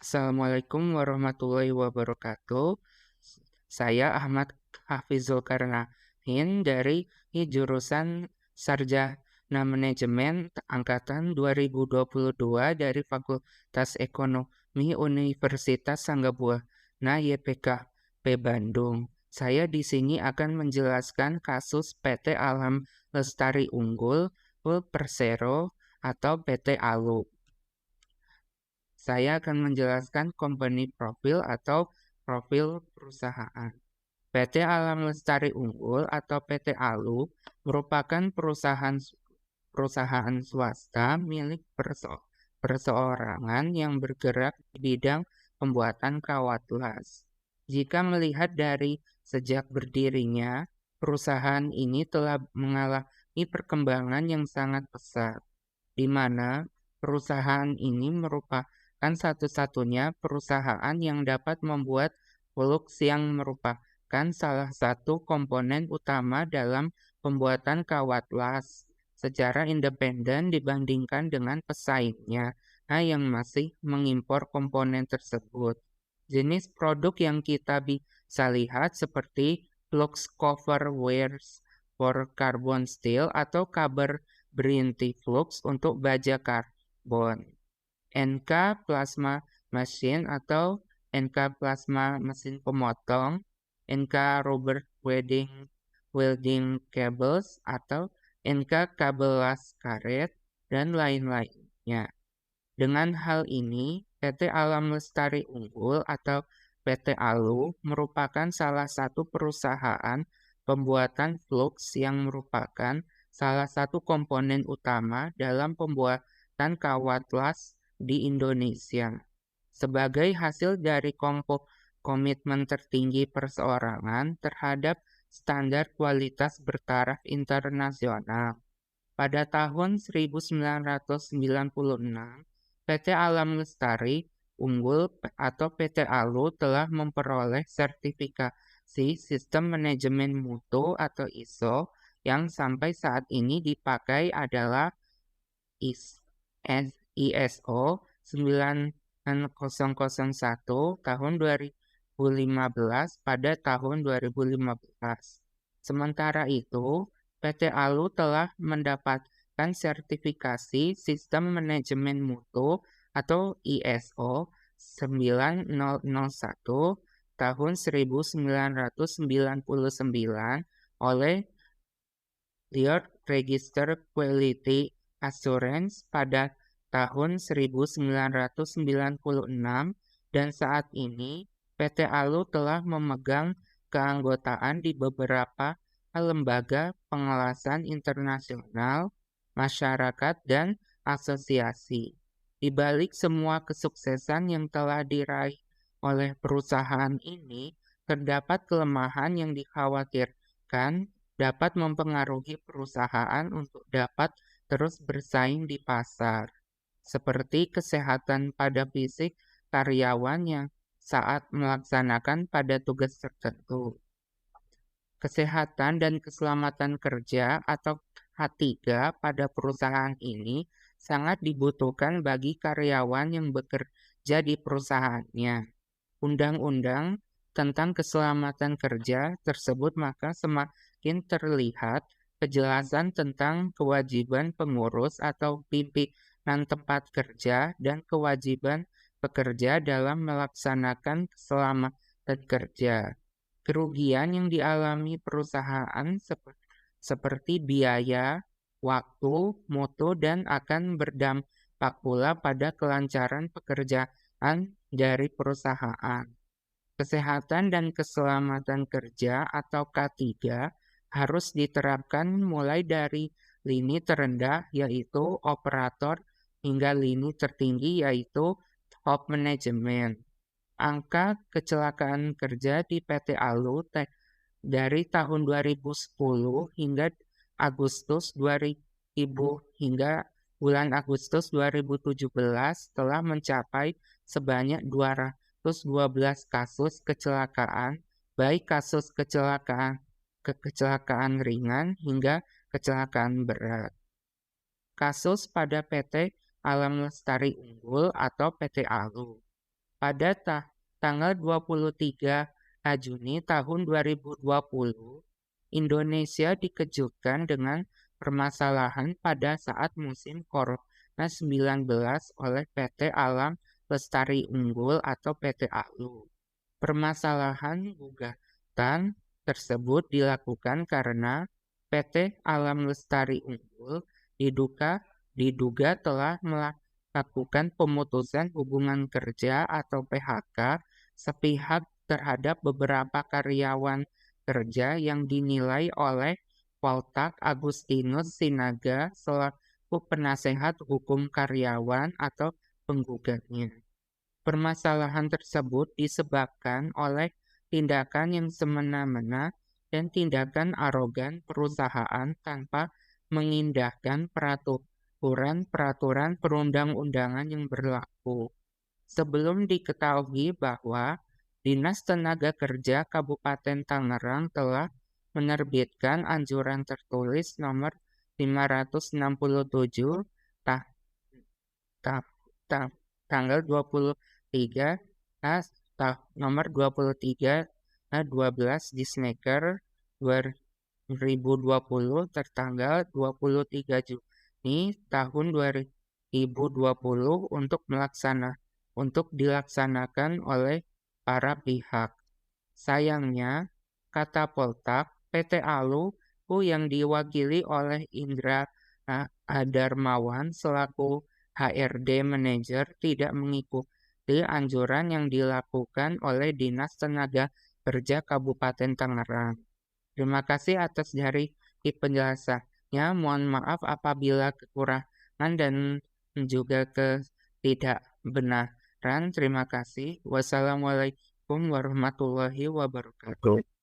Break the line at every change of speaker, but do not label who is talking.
Assalamualaikum warahmatullahi wabarakatuh. Saya Ahmad Hafizul Karnahin dari jurusan Sarjana Manajemen angkatan 2022 dari Fakultas Ekonomi Universitas Sanggabuana YPKP Bandung. Saya di sini akan menjelaskan kasus PT Alam Lestari Unggul Persero atau PT Alu. Saya akan menjelaskan company profil atau profil perusahaan. PT Alam Lestari Unggul atau PT ALU merupakan perusahaan swasta milik perseorangan yang bergerak di bidang pembuatan kawat las. Jika melihat dari sejak berdirinya, perusahaan ini telah mengalami perkembangan yang sangat pesat, di mana perusahaan ini merupakan satu-satunya perusahaan yang dapat membuat flux yang merupakan salah satu komponen utama dalam pembuatan kawat las secara independen dibandingkan dengan pesaingnya yang masih mengimpor komponen tersebut. Jenis produk yang kita bisa lihat seperti flux cover wires for carbon steel atau cover Brinty Flux untuk baja karbon. NK Plasma Machine atau NK Plasma Mesin Pemotong, NK Rubber Welding Cables atau NK Kabel Las Karet, dan lain-lainnya. Dengan hal ini, PT Alam Lestari Unggul atau PT ALU merupakan salah satu perusahaan pembuatan flux yang merupakan salah satu komponen utama dalam pembuatan kawat las di Indonesia. Sebagai hasil dari komitmen tertinggi perseorangan terhadap standar kualitas bertaraf internasional. Pada tahun 1996, PT Alam Lestari Unggul atau PT ALU telah memperoleh sertifikasi Sistem Manajemen Mutu atau ISO yang sampai saat ini dipakai adalah ISO 9001 tahun 2015 pada tahun 2015. Sementara itu, PT ALU telah mendapatkan sertifikasi Sistem Manajemen Mutu atau ISO 9001 tahun 1999 oleh Liard Register Quality Assurance pada tahun 1996 dan saat ini PT ALU telah memegang keanggotaan di beberapa lembaga pengawasan internasional, masyarakat, dan asosiasi. Di balik semua kesuksesan yang telah diraih oleh perusahaan ini, terdapat kelemahan yang dikhawatirkan dapat mempengaruhi perusahaan untuk dapat terus bersaing di pasar, seperti kesehatan pada fisik karyawan yang saat melaksanakan pada tugas tertentu. Kesehatan dan keselamatan kerja atau H3 pada perusahaan ini sangat dibutuhkan bagi karyawan yang bekerja di perusahaannya. Undang-undang tentang keselamatan kerja tersebut maka semakin terlihat kejelasan tentang kewajiban pengurus atau pimpinan tempat kerja dan kewajiban pekerja dalam melaksanakan keselamatan kerja. Kerugian yang dialami perusahaan seperti biaya, waktu, mutu, dan akan berdampak pula pada kelancaran pekerjaan dari perusahaan. Kesehatan dan keselamatan kerja atau K3 harus diterapkan mulai dari lini terendah yaitu operator hingga lini tertinggi yaitu top management. Angka kecelakaan kerja di PT ALU dari tahun 2010 hingga Agustus 2000 hingga bulan Agustus 2017 telah mencapai sebanyak 212 kasus kecelakaan, baik kasus kecelakaan ringan hingga kecelakaan berat. Kasus pada PT Alam Lestari Unggul atau PT ALU. Pada tanggal 23 Juni tahun 2020, Indonesia dikejutkan dengan permasalahan pada saat musim Corona-19 oleh PT Alam Lestari Unggul atau PT ALU. Permasalahan gugatan tersebut dilakukan karena PT Alam Lestari Unggul diduga telah melakukan pemutusan hubungan kerja atau PHK sepihak terhadap beberapa karyawan kerja yang dinilai oleh Waltak Agustinus Sinaga selaku penasehat hukum karyawan atau penggugatnya. Permasalahan tersebut disebabkan oleh tindakan yang semena-mena dan tindakan arogan perusahaan tanpa mengindahkan peraturan perundang-undangan yang berlaku. Sebelum diketahui bahwa Dinas Tenaga Kerja Kabupaten Tangerang telah menerbitkan anjuran tertulis nomor 567 ta, ta, ta, tanggal 23 nomor 23 12 Disnaker 2020 tertanggal 23 Juni tahun 2020 untuk dilaksanakan oleh para pihak. Sayangnya, kata Poltak, PT ALU yang diwakili oleh Indra Darmawan selaku HRD Manager tidak mengikuti anjuran yang dilakukan oleh Dinas Tenaga Kerja Kabupaten Tangerang. Terima kasih atas dari penjelasannya. Mohon maaf apabila kekurangan dan juga ketidakbenaran. Terima kasih. Wassalamualaikum warahmatullahi wabarakatuh.